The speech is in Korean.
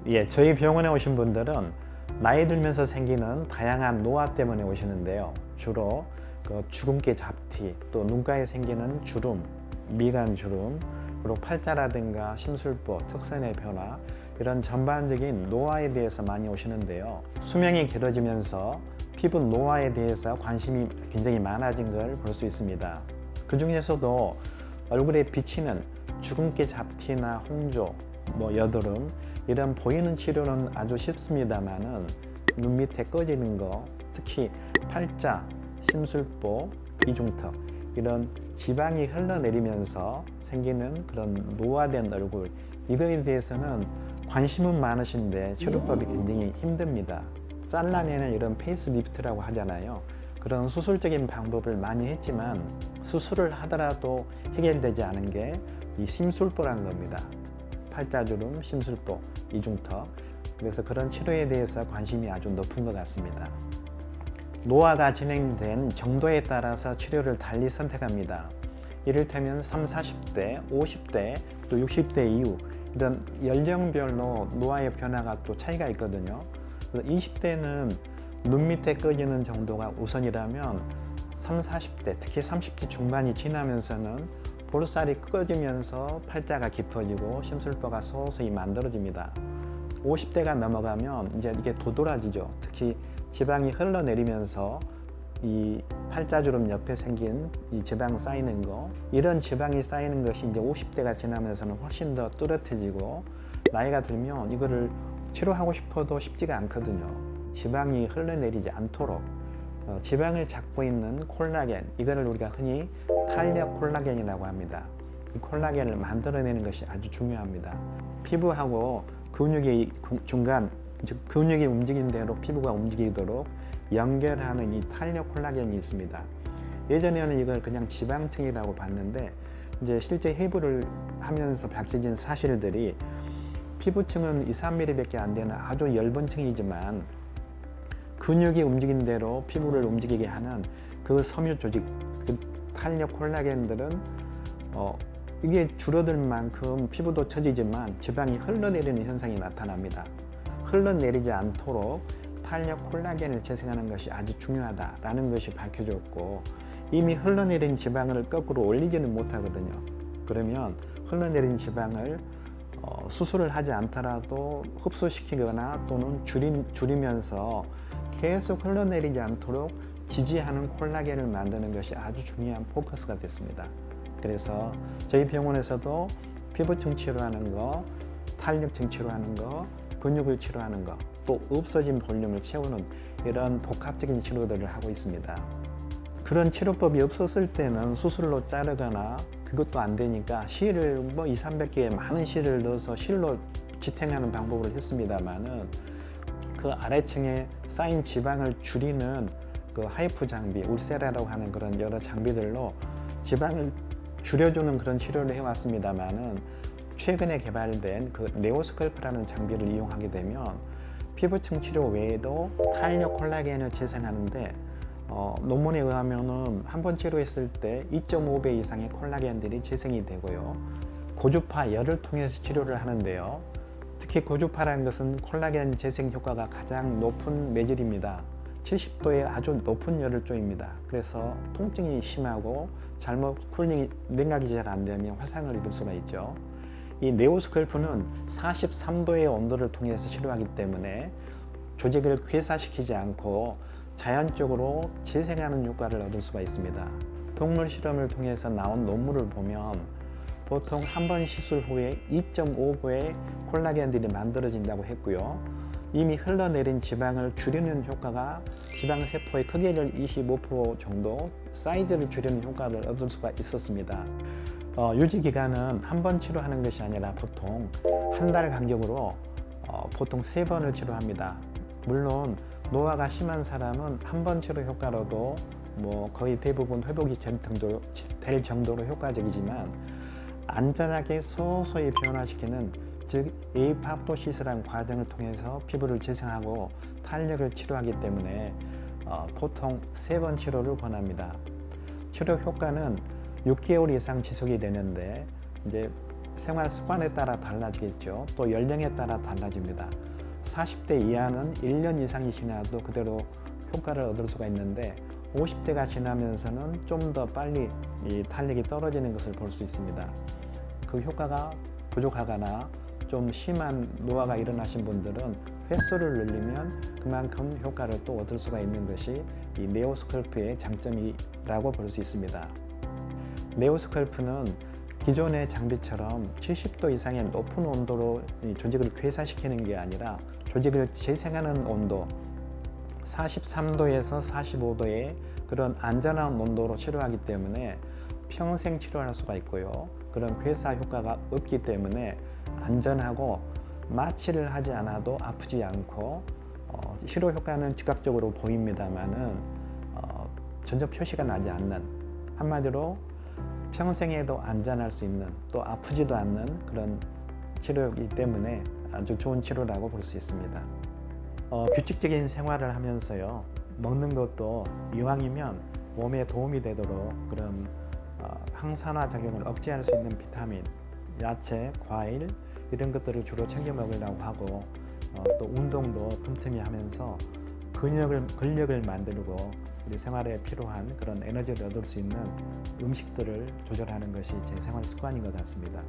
예, 저희 병원에 오신 분들은 나이 들면서 생기는 다양한 노화 때문에 오시는데요. 주로 그 주근깨 잡티, 또 눈가에 생기는 주름, 미간 주름, 그리고 팔자라든가 심술보, 턱선의 변화, 이런 전반적인 노화에 대해서 많이 오시는데요. 수명이 길어지면서 피부 노화에 대해서 관심이 굉장히 많아진 걸 볼 수 있습니다. 그 중에서도 얼굴에 비치는 주근깨 잡티나 홍조, 여드름, 이런 보이는 치료는 아주 쉽습니다만은 눈 밑에 꺼지는 거, 특히 팔자, 심술보, 이중턱, 이런 지방이 흘러내리면서 생기는 그런 노화된 얼굴, 이거에 대해서는 관심은 많으신데 치료법이 굉장히 힘듭니다. 잘라내는 이런 페이스리프트라고 하잖아요. 그런 수술적인 방법을 많이 했지만 수술을 하더라도 해결되지 않은 게 이 심술보라는 겁니다. 팔자주름, 심술보, 이중턱. 그래서 그런 치료에 대해서 관심이 아주 높은 것 같습니다. 노화가 진행된 정도에 따라서 치료를 달리 선택합니다. 이를테면 30, 40대, 50대, 또 60대 이후 이런 연령별로 노화의 변화가 또 차이가 있거든요. 그래서 20대는 눈 밑에 꺼지는 정도가 우선이라면 30, 40대, 특히 30대 중반이 지나면서는 볼살이 꺼지면서 팔자가 깊어지고 심술보가 서서히 만들어집니다. 50대가 넘어가면 이제 이게 도드라지죠. 특히 지방이 흘러내리면서 이 팔자주름 옆에 생긴 이 지방 쌓이는 거, 이런 지방이 쌓이는 것이 이제 50대가 지나면서는 훨씬 더 뚜렷해지고, 나이가 들면 이거를 치료하고 싶어도 쉽지가 않거든요. 지방이 흘러내리지 않도록 지방을 잡고 있는 콜라겐, 이거를 우리가 흔히 탄력 콜라겐이라고 합니다. 이 콜라겐을 만들어내는 것이 아주 중요합니다. 피부하고 근육의 중간, 즉 근육이 움직이는 대로 피부가 움직이도록 연결하는 이 탄력 콜라겐이 있습니다. 예전에는 이걸 그냥 지방층이라고 봤는데 이제 실제 해부를 하면서 밝혀진 사실들이 피부층은 2, 3mm밖에 안 되는 아주 얇은 층이지만 근육이 움직이는 대로 피부를 움직이게 하는 그 섬유 조직, 그 탄력 콜라겐들은 이게 줄어들 만큼 피부도 처지지만 지방이 흘러내리는 현상이 나타납니다. 흘러내리지 않도록 탄력 콜라겐을 재생하는 것이 아주 중요하다라는 것이 밝혀졌고, 이미 흘러내린 지방을 거꾸로 올리지는 못하거든요. 그러면 흘러내린 지방을 수술을 하지 않더라도 흡수시키거나 또는 줄이면서 계속 흘러내리지 않도록 지지하는 콜라겐을 만드는 것이 아주 중요한 포커스가 됐습니다. 그래서 저희 병원에서도 피부층 치료하는 거, 탄력층 치료하는 거, 근육을 치료하는 거, 또 없어진 볼륨을 채우는 이런 복합적인 치료들을 하고 있습니다. 그런 치료법이 없었을 때는 수술로 자르거나 그것도 안 되니까 실을 2, 300개의 많은 실을 넣어서 실로 지탱하는 방법을 했습니다만은 그 아래층에 쌓인 지방을 줄이는 그 하이프 장비, 울세라라고 하는 그런 여러 장비들로 지방을 줄여주는 그런 치료를 해왔습니다만은 최근에 개발된 그 네오스컬프라는 장비를 이용하게 되면 피부층 치료 외에도 탄력 콜라겐을 재생하는데 논문에 의하면은 한 번 치료했을 때 2.5배 이상의 콜라겐들이 재생이 되고요. 고주파 열을 통해서 치료를 하는데요. 특히 고주파라는 것은 콜라겐 재생 효과가 가장 높은 매질입니다. 70도의 아주 높은 열을 쪼입니다. 그래서 통증이 심하고 잘못 쿨링이 냉각이 잘 안 되면 화상을 입을 수가 있죠. 이 네오스컬프는 43도의 온도를 통해서 치료하기 때문에 조직을 괴사시키지 않고 자연적으로 재생하는 효과를 얻을 수가 있습니다. 동물 실험을 통해서 나온 논문을 보면 보통 한 번 시술 후에 2.5배의 콜라겐들이 만들어진다고 했고요. 이미 흘러내린 지방을 줄이는 효과가 지방세포의 크기를 25% 정도, 사이즈를 줄이는 효과를 얻을 수가 있었습니다. 유지기간은 한 번 치료하는 것이 아니라 보통 한 달 간격으로 보통 3번을 치료합니다. 물론 노화가 심한 사람은 한 번 치료 효과로도 거의 대부분 회복이 될 정도로 효과적이지만 안전하게 서서히 변화시키는, 즉 에이팝토시스라는 과정을 통해서 피부를 재생하고 탄력을 치료하기 때문에 보통 3번 치료를 권합니다. 치료 효과는 6개월 이상 지속이 되는데 이제 생활 습관에 따라 달라지겠죠. 또 연령에 따라 달라집니다. 40대 이하는 1년 이상이 지나도 그대로 효과를 얻을 수가 있는데 50대가 지나면서는 좀 더 빨리 이 탄력이 떨어지는 것을 볼 수 있습니다. 그 효과가 부족하거나 좀 심한 노화가 일어나신 분들은 횟수를 늘리면 그만큼 효과를 또 얻을 수가 있는 것이 이 네오스컬프의 장점이라고 볼 수 있습니다. 네오스컬프는 기존의 장비처럼 70도 이상의 높은 온도로 조직을 괴사시키는 게 아니라 조직을 재생하는 온도 43도에서 45도의 그런 안전한 온도로 치료하기 때문에 평생 치료할 수가 있고요. 그런 괴사 효과가 없기 때문에 안전하고 마취를 하지 않아도 아프지 않고 치료 효과는 즉각적으로 보입니다만은 전혀 표시가 나지 않는, 한마디로 평생에도 안전할 수 있는 또 아프지도 않는 그런 치료이기 때문에 아주 좋은 치료라고 볼 수 있습니다. 규칙적인 생활을 하면서요, 먹는 것도 이왕이면 몸에 도움이 되도록 그런 항산화 작용을 억제할 수 있는 비타민, 야채, 과일 이런 것들을 주로 챙겨 먹으려고 하고 또 운동도 틈틈이 하면서 근력을 만들고 우리 생활에 필요한 그런 에너지를 얻을 수 있는 음식들을 조절하는 것이 제 생활 습관인 것 같습니다.